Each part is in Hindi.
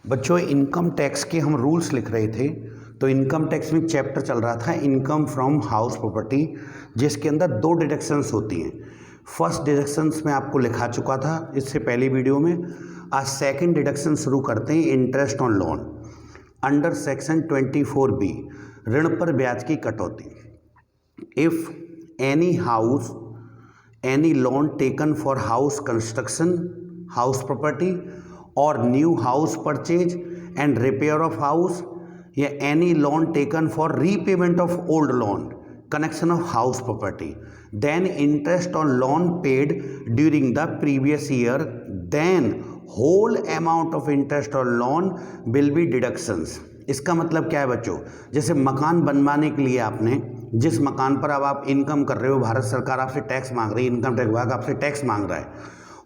बच्चों इनकम टैक्स के हम रूल्स लिख रहे थे। तो इनकम टैक्स में चैप्टर चल रहा था इनकम फ्रॉम हाउस प्रॉपर्टी, जिसके अंदर दो डिडक्शंस होती हैं। फर्स्ट डिडक्शंस में आपको लिखा चुका था इससे पहली वीडियो में। आज सेकंड डिडक्शन शुरू करते हैं, interest on loan under section 24B, ऋण पर ब्याज की कटौती। If any loan taken for house construction, house property और new house purchase and repair of house, या any loan taken for repayment of old loan connection of house property, then interest on loan paid during the previous year, then whole amount of interest on loan will be deductions. इसका मतलब क्या है बच्चों, जैसे मकान बनवाने के लिए आपने जिस मकान पर अब आप इनकम कर रहे हो, भारत सरकार आपसे टैक्स मांग रही है, इनकम टैक्स विभाग आपसे टैक्स मांग रहा है,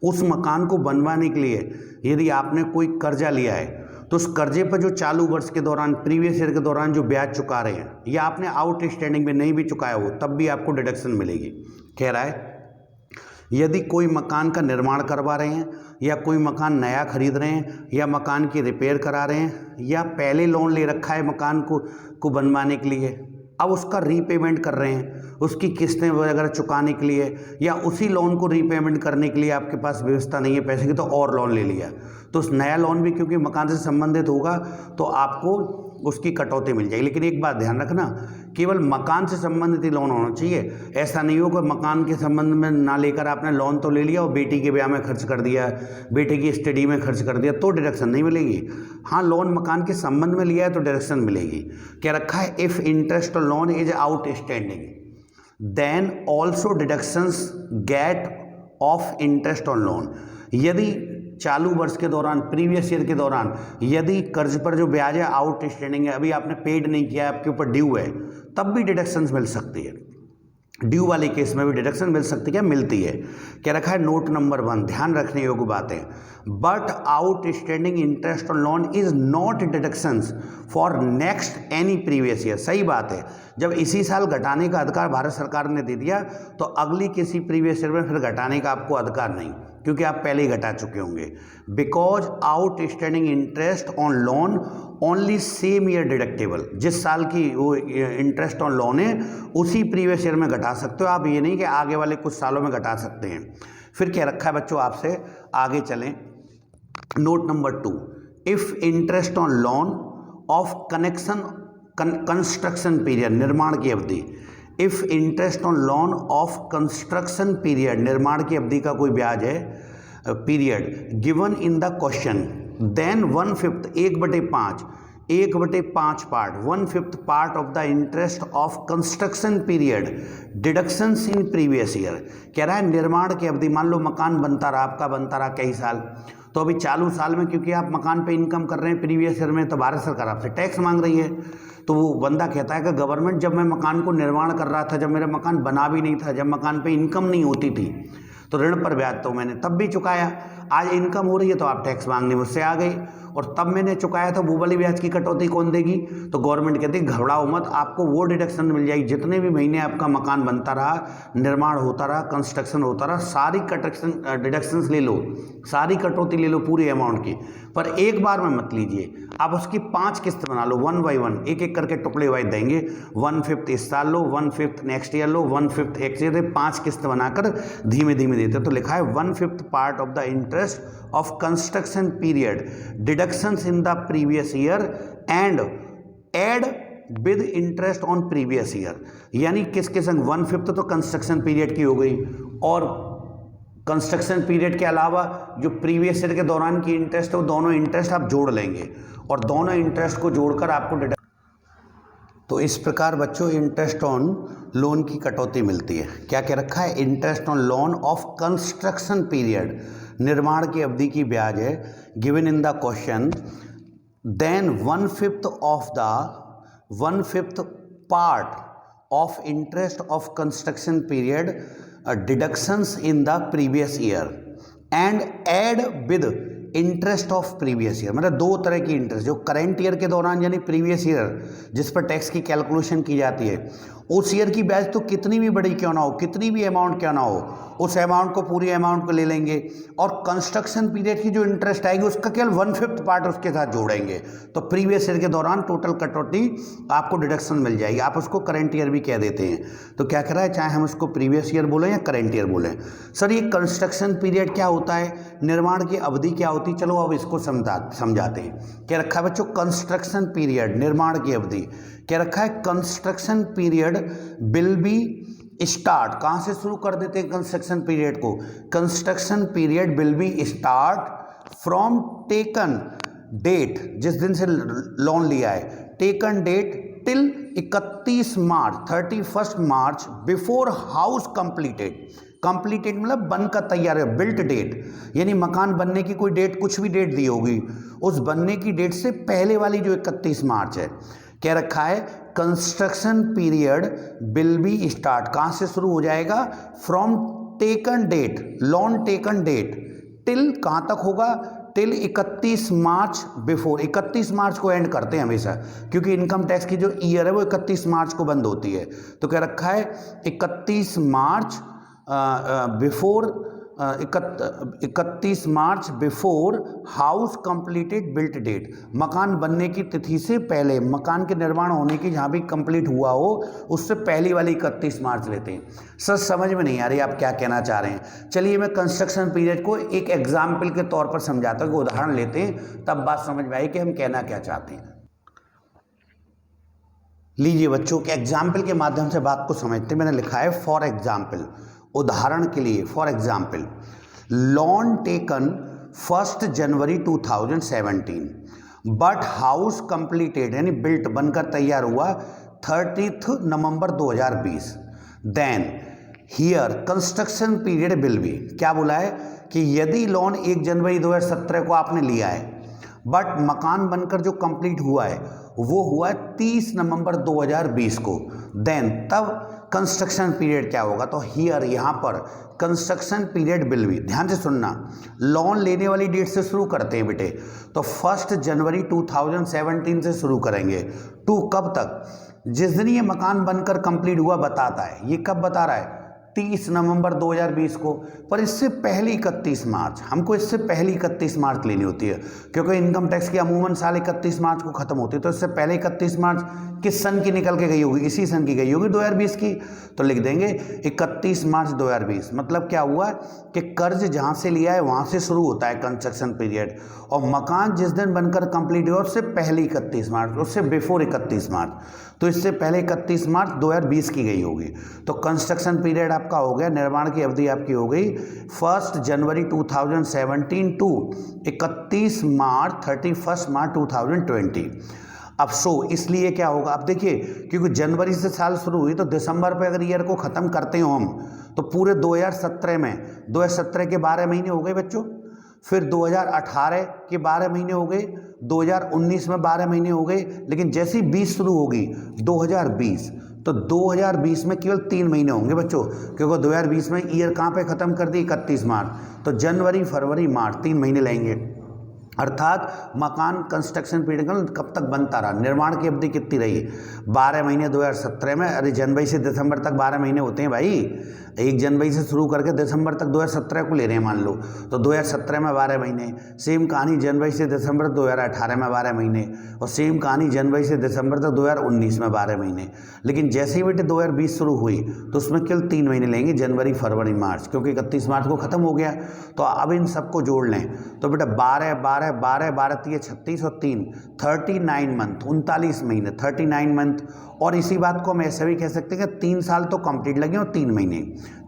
उस मकान को बनवाने के लिए यदि आपने कोई कर्जा लिया है तो उस कर्जे पर जो चालू वर्ष के दौरान, प्रीवियस ईयर के दौरान जो ब्याज चुका रहे हैं, या आपने आउटस्टैंडिंग में नहीं भी चुकाया हो तब भी आपको डिडक्शन मिलेगी। कह रहा है यदि कोई मकान का निर्माण करवा रहे हैं, या कोई मकान नया खरीद रहे हैं, या मकान की रिपेयर करा रहे हैं, या पहले लोन ले रखा है मकान को बनवाने के लिए, अब उसका रीपेमेंट कर रहे हैं, उसकी किस्तें वगैरह चुकाने के लिए, या उसी लोन को रीपेमेंट करने के लिए आपके पास व्यवस्था नहीं है पैसे की तो और लोन ले लिया, तो उस नया लोन भी क्योंकि मकान से संबंधित होगा तो आपको उसकी कटौती मिल जाएगी। लेकिन एक बात ध्यान रखना, केवल मकान से संबंधित ही लोन होना चाहिए। ऐसा नहीं हो कि मकान के संबंध में ना लेकर आपने लोन तो ले लिया और बेटी के ब्याह में खर्च कर दिया, बेटे की स्टडी में खर्च कर दिया, तो डिडक्शन नहीं मिलेगी। हाँ, लोन मकान के संबंध में लिया है तो डिडक्शन मिलेगी। क्या रखा है, if interest on loan is outstanding then also deductions get of interest on loan. यदि चालू वर्ष के दौरान, प्रीवियस ईयर के दौरान, यदि कर्ज पर जो ब्याज है आउटस्टैंडिंग है, अभी आपने पेड नहीं किया है, आपके ऊपर ड्यू है, तब भी डिडक्शंस मिल सकती है। ड्यू वाले केस में भी डिडक्शन मिल सकती है, मिलती है। क्या रखा है, नोट नंबर 1, ध्यान रखने योग्य बातें। But outstanding interest on loan is not deductions for next any previous year. सही बात है, जब इसी साल घटाने का अधिकार भारत सरकार ने दे दिया तो अगली किसी प्रीवियस ईयर में फिर घटाने का आपको अधिकार नहीं, क्योंकि आप पहले ही घटा चुके होंगे। Because outstanding interest on loan only same year deductible. जिस साल की वो इंटरेस्ट ऑन लोन है उसी प्रीवियस ईयर में घटा सकते हो आप, ये नहीं कि आगे वाले कुछ सालों में घटा सकते हैं। फिर क्या रखा है बच्चों, आपसे आगे चलें। Note number 2, if interest on loan of construction period, निर्माण की अवधि, if interest on loan of construction period, निर्माण की अवधि का कोई ब्याज है, period given in the question, then 1/5, 1/5 part, 1/5 part of the interest of construction period deductions in previous year. कह रहा है निर्माण की अवधि, मान लो मकान बनता रहा, आपका बनता रहा कई साल, तो अभी चालू साल में क्योंकि आप मकान पे इनकम कर रहे हैं प्रीवियस ईयर में, तो भारत सरकार आपसे टैक्स मांग रही है। तो वो बंदा कहता है कि गवर्नमेंट, जब मैं मकान को निर्माण कर रहा था, जब मेरा मकान बना भी नहीं था, जब मकान पे इनकम नहीं होती थी, तो ऋण पर ब्याज तो मैंने तब भी चुकाया, आज इनकम हो रही है तो आप टैक्स मांगने मुझसे आ गए, और तब मैंने चुकाया था, वो वाली ब्याज की कटौती कौन देगी? तो गवर्नमेंट कहती है घबराओ मत, आपको वो डिडक्शन मिल जाएगी। जितने भी महीने आपका मकान बनता रहा, निर्माण होता रहा, कंस्ट्रक्शन होता रहा, सारी डिडक्शंस ले लो, सारी कटौती ले लो पूरी अमाउंट की, पर एक बार में मत लीजिए। आप उसकी 5 किस्त बना लो, 1 by 1, एक एक करके टुकड़े वाइज देंगे। 1/5 इस साल लो, 1/5 नेक्स्ट ईयर लो, 1/5 नेक्स्ट ईयर, 5 किस्त बनाकर धीमे धीमे देते। तो लिखा है 1/5 part of the interest of construction period deductions in the previous year and add with interest on previous year. यानी किसके संग, 1/5 तो कंस्ट्रक्शन पीरियड की हो गई, और कंस्ट्रक्शन पीरियड के अलावा जो प्रीवियस ईयर के दौरान की इंटरेस्ट है, वो दोनों इंटरेस्ट आप जोड़ लेंगे, और दोनों इंटरेस्ट को जोड़कर आपको तो इस प्रकार बच्चों इंटरेस्ट ऑन लोन की कटौती मिलती है। क्या क्या रखा है, interest on loan of construction period, निर्माण की अवधि की ब्याज है, given in the question, then 1/5 part of interest of construction period deductions in the previous year and add with interest of previous year. मतलब दो तरह की इंटरेस्ट, जो करेंट ईयर के दौरान यानी प्रीवियस ईयर जिस पर टैक्स की कैलकुलेशन की जाती है, उस ईयर की बैच तो कितनी भी बड़ी क्यों ना हो, कितनी भी अमाउंट क्यों ना हो, उस अमाउंट को, पूरी अमाउंट को ले लेंगे और कंस्ट्रक्शन पीरियड की जो इंटरेस्ट आएगी उसका केवल 1/5 पार्ट उसके साथ जोड़ेंगे, तो प्रीवियस ईयर के दौरान टोटल कटौती आपको डिडक्शन मिल जाएगी। आप उसको करंट ईयर भी कह देते हैं। तो क्या कह रहा है, चाहे हम उसको प्रीवियस ईयर बोलें या करंट ईयर बोलें। सर ये कंस्ट्रक्शन पीरियड क्या होता है, निर्माण की अवधि क्या होती है, चलो अब इसको समझाते हैं। क्या रखा है बच्चों, कंस्ट्रक्शन पीरियड, निर्माण की अवधि। क्या रखा है, construction period will be start, कहाँ से शुरू कर देते हैं कंस्ट्रक्शन पीरियड को, construction period will be start from taken date, जिस दिन से लोन लिया है, taken date till 31 March 31 March before house completed. Completed मतलब बनकर तैयार है, बिल्ट डेट, यानी मकान बनने की कोई डेट, कुछ भी डेट दी होगी, उस बनने की डेट से पहले वाली जो 31 मार्च है। क्या रखा है, construction period will be start, कहाँ से शुरू हो जाएगा, from taken date, loan taken date, till कहाँ तक होगा, टिल 31 मार्च बिफोर, 31 मार्च को एंड करते हैं हमेशा, क्योंकि इनकम टैक्स की जो ईयर है वो 31 मार्च को बंद होती है। तो क्या रखा है, 31 March before 31 March before house completed built date, मकान बनने की तिथि से पहले, मकान के निर्माण होने की जहाँ भी कंप्लीट हुआ हो उससे पहली वाली 31 मार्च लेते हैं। सर समझ में नहीं आ रही आप क्या कहना चाह रहे हैं। चलिए मैं कंस्ट्रक्शन पीरियड को एक एग्जाम्पल के तौर पर समझाता हूँ, उदाहरण लेते हैं, तब बात समझ में आई कि हम कहना क्या चाहते हैं। लीजिए बच्चों के एग्जाम्पल के माध्यम से बात को समझते हैं। मैंने लिखा है फॉर एग्जाम्पल, उदाहरण के लिए, for example, loan taken 1 January 2017 but house completed, यानी बिल्ट, बनकर तैयार हुआ 30 November 2020, then here construction period will be, क्या बोला है कि यदि लोन 1 जनवरी 2017 को आपने लिया है बट मकान बनकर जो कंप्लीट हुआ है वो हुआ 30 नवंबर 2020 को, देन तब कंस्ट्रक्शन पीरियड क्या होगा, तो हियर, यहाँ पर कंस्ट्रक्शन पीरियड विल बी, ध्यान से सुनना, लोन लेने वाली डेट से शुरू करते हैं बेटे, तो 1 जनवरी 2017 से शुरू करेंगे, टू कब तक, जिस दिन ये मकान बनकर कंप्लीट हुआ बताता है, ये कब बता रहा है, 30 नवंबर 2020 को, पर इससे पहली 31 मार्च, हमको इससे पहली 31 मार्च लेनी होती है, क्योंकि इनकम टैक्स की अमूमन साल 31 मार्च को खत्म होती है, तो इससे पहले 31 मार्च किस सन की निकल के गई होगी, इसी सन की गई होगी 2020 की, तो लिख देंगे 31 मार्च 2020। मतलब क्या हुआ कि कर्ज जहाँ से लिया है वहाँ से शुरू होता है कंस्ट्रक्शन पीरियड, और मकान जिस दिन बनकर कंप्लीट हुआ उससे पहले 31 मार्च, उससे बिफोर 31 मार्च, तो इससे पहले 31 मार्च 2020 की गई होगी। तो कंस्ट्रक्शन पीरियड आपका हो गया, निर्माण की अवधि आपकी हो गई 1 जनवरी 2017 टू 31 मार्च 31 मार्च 2020। अब इसलिए क्या होगा, अब देखिए, क्योंकि जनवरी से साल शुरू हुई तो दिसंबर पे अगर ईयर को ख़त्म करते हो हम, तो पूरे 2017 में 2017 के 12 महीने हो गए बच्चों, फिर 2018 के 12 महीने हो गए, 2019 में 12 महीने हो गए, लेकिन जैसे ही 20 शुरू होगी 2020, तो 2020 में केवल 3 महीने होंगे बच्चों, क्योंकि 2020 में ईयर कहाँ पे ख़त्म कर दी, 31 मार्च, तो जनवरी फरवरी मार्च 3 महीने लगेंगे। अर्थात मकान कंस्ट्रक्शन पीरियड कब तक बनता रहा, निर्माण की अवधि कितनी रही, 12 महीने 2017 में, अरे जनवरी से दिसंबर तक 12 महीने होते हैं भाई, 1 जनवरी से शुरू करके दिसंबर तक 2017 को ले रहे हैं मान लो, तो 2017 में 12 महीने, सेम कहानी जनवरी से दिसंबर 2018 में 12 महीने, और सेम कहानी जनवरी से दिसंबर तक 2019 में 12 महीने। लेकिन जैसे ही बेटे 2020 शुरू हुई तो उसमें केवल 3 महीने लेंगे, जनवरी फरवरी मार्च, क्योंकि 31 मार्च को ख़त्म हो गया। तो अब इन सबको जोड़ लें, तो बेटा 12 12 12 12 36 और 3 39 मंथ, 39 महीने, 39 मंथ। और इसी बात को हम ऐसे भी कह सकते हैं कि 3 साल तो कंप्लीट लगे और 3 महीने,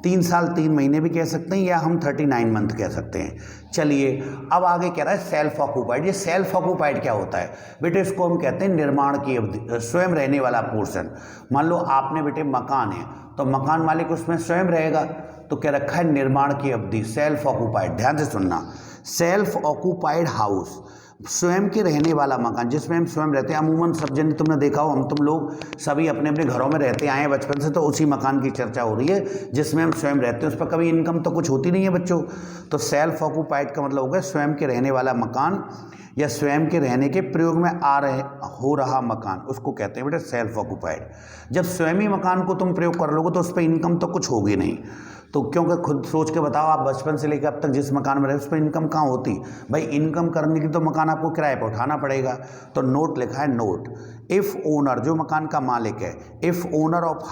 3 साल 3 महीने भी कह सकते हैं, या हम 39 मंथ कह सकते हैं। चलिए अब आगे कह रहा है सेल्फ ऑक्यूपाइड। ये सेल्फ ऑक्यूपाइड क्या होता है बेटे, इसको हम कहते हैं निर्माण की अवधि, स्वयं रहने वाला पोर्शन। मान लो आपने बेटे मकान है, तो मकान मालिक उसमें स्वयं रहेगा, तो क्या रखा है निर्माण की अवधि, सेल्फ ऑक्यूपाइड। ध्यान से सुनना, सेल्फ ऑक्यूपाइड हाउस, स्वयं के रहने वाला मकान, जिसमें हम स्वयं रहते हैं। अमूमन सब जन तुमने देखा हो, हम तुम लोग सभी अपने अपने घरों में रहते आए हैं बचपन से, तो उसी मकान की चर्चा हो रही है जिसमें हम स्वयं रहते हैं, उस पर कभी इनकम तो कुछ होती नहीं है बच्चों। तो सेल्फ ऑक्यूपाइड का मतलब हो गया स्वयं के रहने वाला मकान, या स्वयं के रहने के प्रयोग में हो रहा मकान, उसको कहते हैं बेटा सेल्फ ऑक्यूपाइड। जब स्वयं ही मकान को तुम प्रयोग कर लोगे तो उस पर इनकम तो कुछ होगी नहीं। तो क्योंकि खुद सोच के बताओ, आप बचपन से लेकर अब तक जिस मकान में रहे उस पर इनकम कहाँ होती भाई? इनकम करने की तो मकान आपको किराए पर उठाना पड़ेगा। तो नोट लिखा है, नोट इफ़ ओनर, जो मकान का मालिक है, if owner of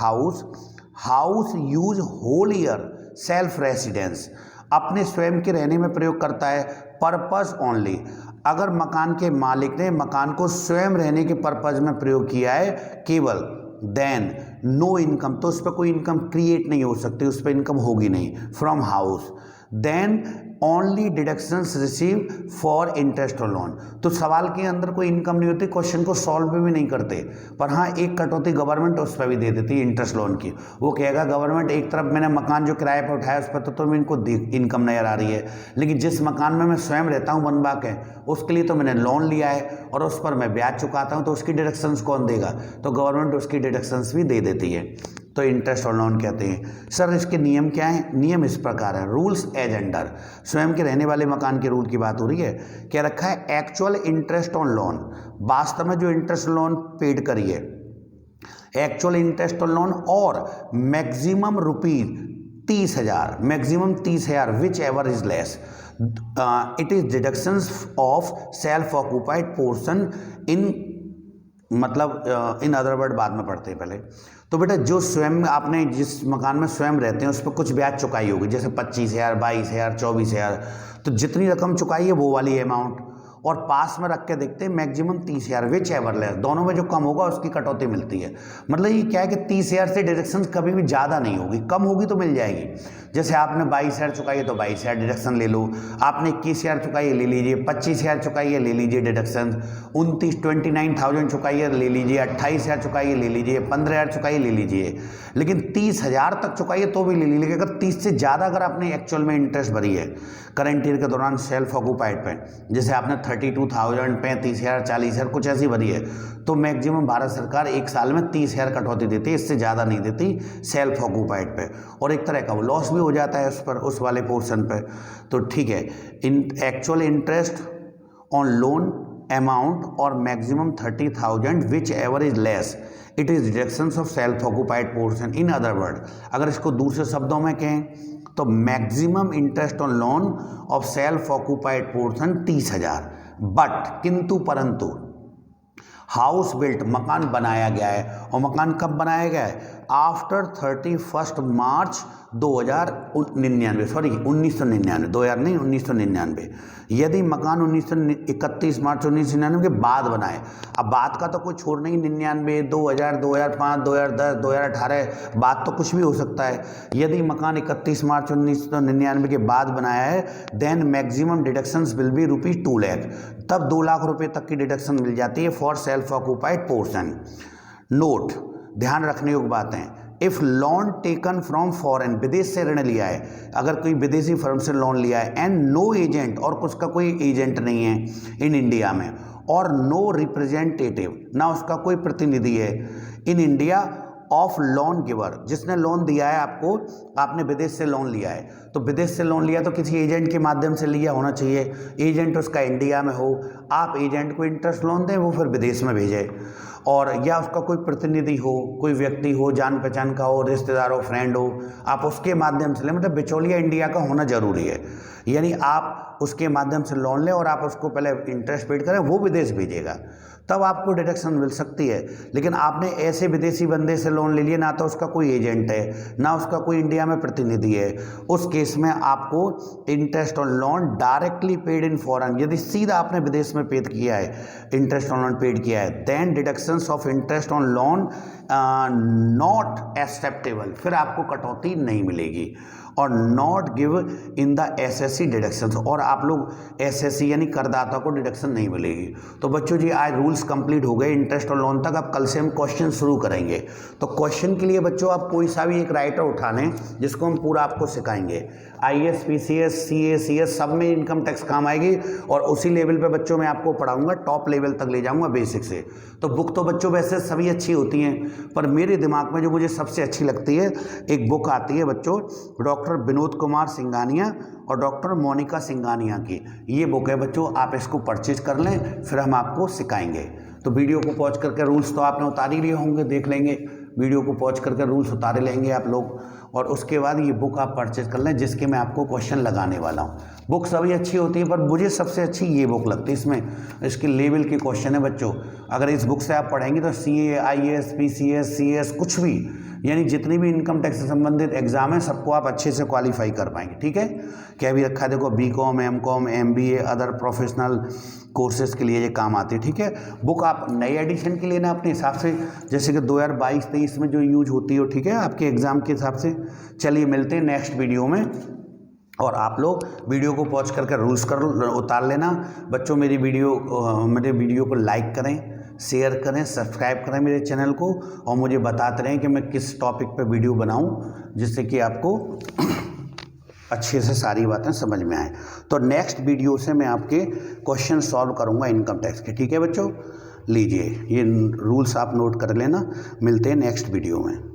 house use whole year self residence, अपने स्वयं के रहने में प्रयोग करता है, पर्पस ओनली, अगर मकान के मालिक ने मकान को स्वयं रहने के पर्पज में प्रयोग किया है केवल, देन नो इनकम, तो उस पर कोई इनकम क्रिएट नहीं हो सकती, उस पर इनकम होगी नहीं from house. Then only deductions receive for interest और लोन। तो सवाल के अंदर कोई इनकम नहीं होती, क्वेश्चन को सॉल्व भी नहीं करते, पर हाँ एक कटौती गवर्नमेंट उस पर भी दे देती है इंटरेस्ट लोन की। वो कहेगा गवर्नमेंट, एक तरफ मैंने मकान जो किराए पर उठाया उस पर तो तुम्हें इनको इनकम नजर आ रही है, लेकिन जिस मकान में मैं स्वयं रहता हूँ बनवा के, उसके लिए तो मैंने लोन लिया है और उस पर मैं ब्याज चुकाता हूँ, तो उसकी डिडक्शंस कौन देगा? तो गवर्नमेंट उसकी डिडक्शंस भी दे देती है, तो इंटरेस्ट और लोन कहते हैं। सर इसके नियम क्या हैं? नियम इस प्रकार है, रूल्स एज अंडर, स्वयं के रहने वाले मकान के रूल की बात हो रही है। क्या रखा है? एक्चुअल इंटरेस्ट ऑन लोन, वास्तव में जो इंटरेस्ट लोन पेड करिए, एक्चुअल इंटरेस्ट ऑन लोन, और maximum ₹30,000, maximum 30,000 whichever is less, it is deductions of self occupied portion इन, मतलब इन अदर वर्ड बाद में पढ़ते हैं पहले। तो बेटा जो स्वयं आपने जिस मकान में स्वयं रहते हैं उस पर कुछ ब्याज चुकाई होगी, जैसे 25,000, 22,000, 24,000, तो जितनी रकम चुकाई है वो वाली अमाउंट, और पास में रख के देखते हैं मैक्सिमम 30,000 विच एवर लेस, दोनों में जो कम होगा उसकी कटौती मिलती है। मतलब ये क्या है कि 30,000 से डिडक्शन कभी भी ज़्यादा नहीं होगी, कम होगी तो मिल जाएगी। जैसे आपने 22,000 चुकाई है तो 22,000 डिडक्शन ले लो, आपने 21,000 चुकाई है ले लीजिए, 25,000 चुकाई है ले लीजिए डिडक्शन, 29,000 चुकाई है ले लीजिए, 28,000 चुकाई है ले लीजिए, 15,000 चुकाई ले लीजिए, लेकिन 30,000 तक चुकाई है तो भी ले लीजिए। अगर 30 से ज़्यादा अगर आपने एक्चुअल में इंटरेस्ट भरी है करंट ईयर के दौरान सेल्फ ऑक्यूपाइड पे, जैसे आपने 32,000, 35,000, 40,000 कुछ ऐसी भरी है, तो मैक्सिमम भारत सरकार एक साल में 30,000 कटौती देती है, इससे ज़्यादा नहीं देती सेल्फ ऑक्यूपाइड पे, और एक तरह का वो लॉस भी हो जाता है उस पर, उस वाले पोर्शन पे। तो ठीक है, actual interest on loan amount और maximum 30,000 whichever is less, it is deductions of self occupied portion. In other word, अगर इसको दूसरे शब्दों में कहें तो maximum interest on loan of self occupied portion 30,000, but किंतु परंतु हाउस बिल्ट, मकान बनाया गया है, और मकान कब बनाया गया है? आफ्टर 31 मार्च 2099, सॉरी 1999, 2000 नहीं 1999। यदि मकान 31 मार्च 1999 के बाद बनाए, अब बात का तो कोई छोड़ नहीं, 99, 2000, 2005, 2010, 2018, बात तो कुछ भी हो सकता है। यदि मकान 31 मार्च 1999 के बाद बनाया है, then maximum deductions will be ₹2 lakh, तब 2 लाख रुपए तक की डिडक्शन मिल जाती है for self occupied portion. Note, ध्यान रखने योग्य बात है, if loan taken from foreign, विदेश से ऋण लिया है, अगर कोई विदेशी फर्म से लोन लिया है, एंड नो एजेंट, और उसका कोई एजेंट नहीं है इन इंडिया में, और नो रिप्रेजेंटेटिव, ना उसका कोई प्रतिनिधि है in India of loan giver, जिसने लोन दिया है आपको, आपने विदेश से लोन लिया है, तो विदेश से लोन लिया तो किसी एजेंट के माध्यम से लिया होना चाहिए, एजेंट उसका इंडिया में हो, आप एजेंट को इंटरेस्ट लोन दें, वो फिर विदेश में भेजे, और या उसका कोई प्रतिनिधि हो, कोई व्यक्ति हो, जान पहचान का हो, रिश्तेदार हो, फ्रेंड हो, आप उसके माध्यम से लें, मतलब बिचौलिया इंडिया का होना जरूरी है, यानी आप उसके माध्यम से लोन लें और आप उसको पहले इंटरेस्ट पेड करें, वो विदेश भेजेगा, तब आपको डिडक्शन मिल सकती है। लेकिन आपने ऐसे विदेशी बंदे से लोन ले लिया, ना तो उसका कोई एजेंट है, ना उसका कोई इंडिया में प्रतिनिधि है, उस केस में आपको interest on loan directly paid in foreign, यदि सीधा आपने विदेश में पेड किया है, इंटरेस्ट ऑन लोन पेड किया है, then deductions of interest on loan not acceptable, फिर आपको कटौती नहीं मिलेगी, और not give in the SSC deductions, और आप लोग एसएससी यानी करदाता को डिडक्शन नहीं मिलेगी। तो बच्चों जी आज रूल्स कंप्लीट हो गए इंटरेस्ट और लोन तक, अब कल से हम क्वेश्चन शुरू करेंगे। तो क्वेश्चन के लिए बच्चों आप कोई सा भी एक राइटर उठा लें, जिसको हम पूरा आपको सिखाएंगे, आईएएस, पीसीएस, सीए, सीएस सब में इनकम टैक्स काम आएगी, और उसी लेवल पे बच्चों मैं आपको पढ़ाऊंगा, टॉप लेवल तक ले जाऊंगा बेसिक से। तो बुक तो बच्चों वैसे सभी अच्छी होती हैं, पर मेरे दिमाग में जो मुझे सबसे अच्छी लगती है, एक बुक आती है बच्चों, डॉक्टर विनोद कुमार सिंघानिया और डॉक्टर मोनिका सिंघानिया की ये बुक है बच्चों, आप इसको परचेज कर लें, फिर हम आपको सिखाएंगे। तो वीडियो को पॉज करके रूल्स तो आपने उतार ही लिए होंगे, देख लेंगे, वीडियो को पॉज करके रूल्स उतारे लेंगे आप लोग, और उसके बाद ये बुक आप परचेज कर लें जिसके मैं आपको क्वेश्चन लगाने वाला हूँ। बुक सभी अच्छी होती है पर मुझे सबसे अच्छी ये बुक लगती है, इसमें इसके लेवल के क्वेश्चन है बच्चों। अगर इस बुक से आप पढ़ेंगे तो CA, IAS, PCS, CS कुछ भी, यानी जितनी भी इनकम टैक्स से संबंधित एग्जाम है सबको आप अच्छे से क्वालिफाई कर पाएंगे। ठीक है, क्या भी रखा है देखो, BCom, MCom, MBA, other professional courses के लिए ये काम आती है। ठीक है, बुक आप नए एडिशन के लिए ना अपने हिसाब से, जैसे कि 2022-23 में जो यूज होती हो, ठीक है, आपके एग्ज़ाम के हिसाब से। चलिए मिलते हैं नेक्स्ट वीडियो में, और आप लोग वीडियो को पॉज करके रूल्स उतार लेना बच्चों। मेरे वीडियो को लाइक करें, शेयर करें, सब्सक्राइब करें मेरे चैनल को, और मुझे बताते रहें कि मैं किस टॉपिक पे वीडियो बनाऊं जिससे कि आपको अच्छे से सारी बातें समझ में आए। तो नेक्स्ट वीडियो से मैं आपके क्वेश्चन सॉल्व करूंगा इनकम टैक्स के। ठीक है बच्चों, लीजिए ये रूल्स आप नोट कर लेना, मिलते हैं नेक्स्ट वीडियो में।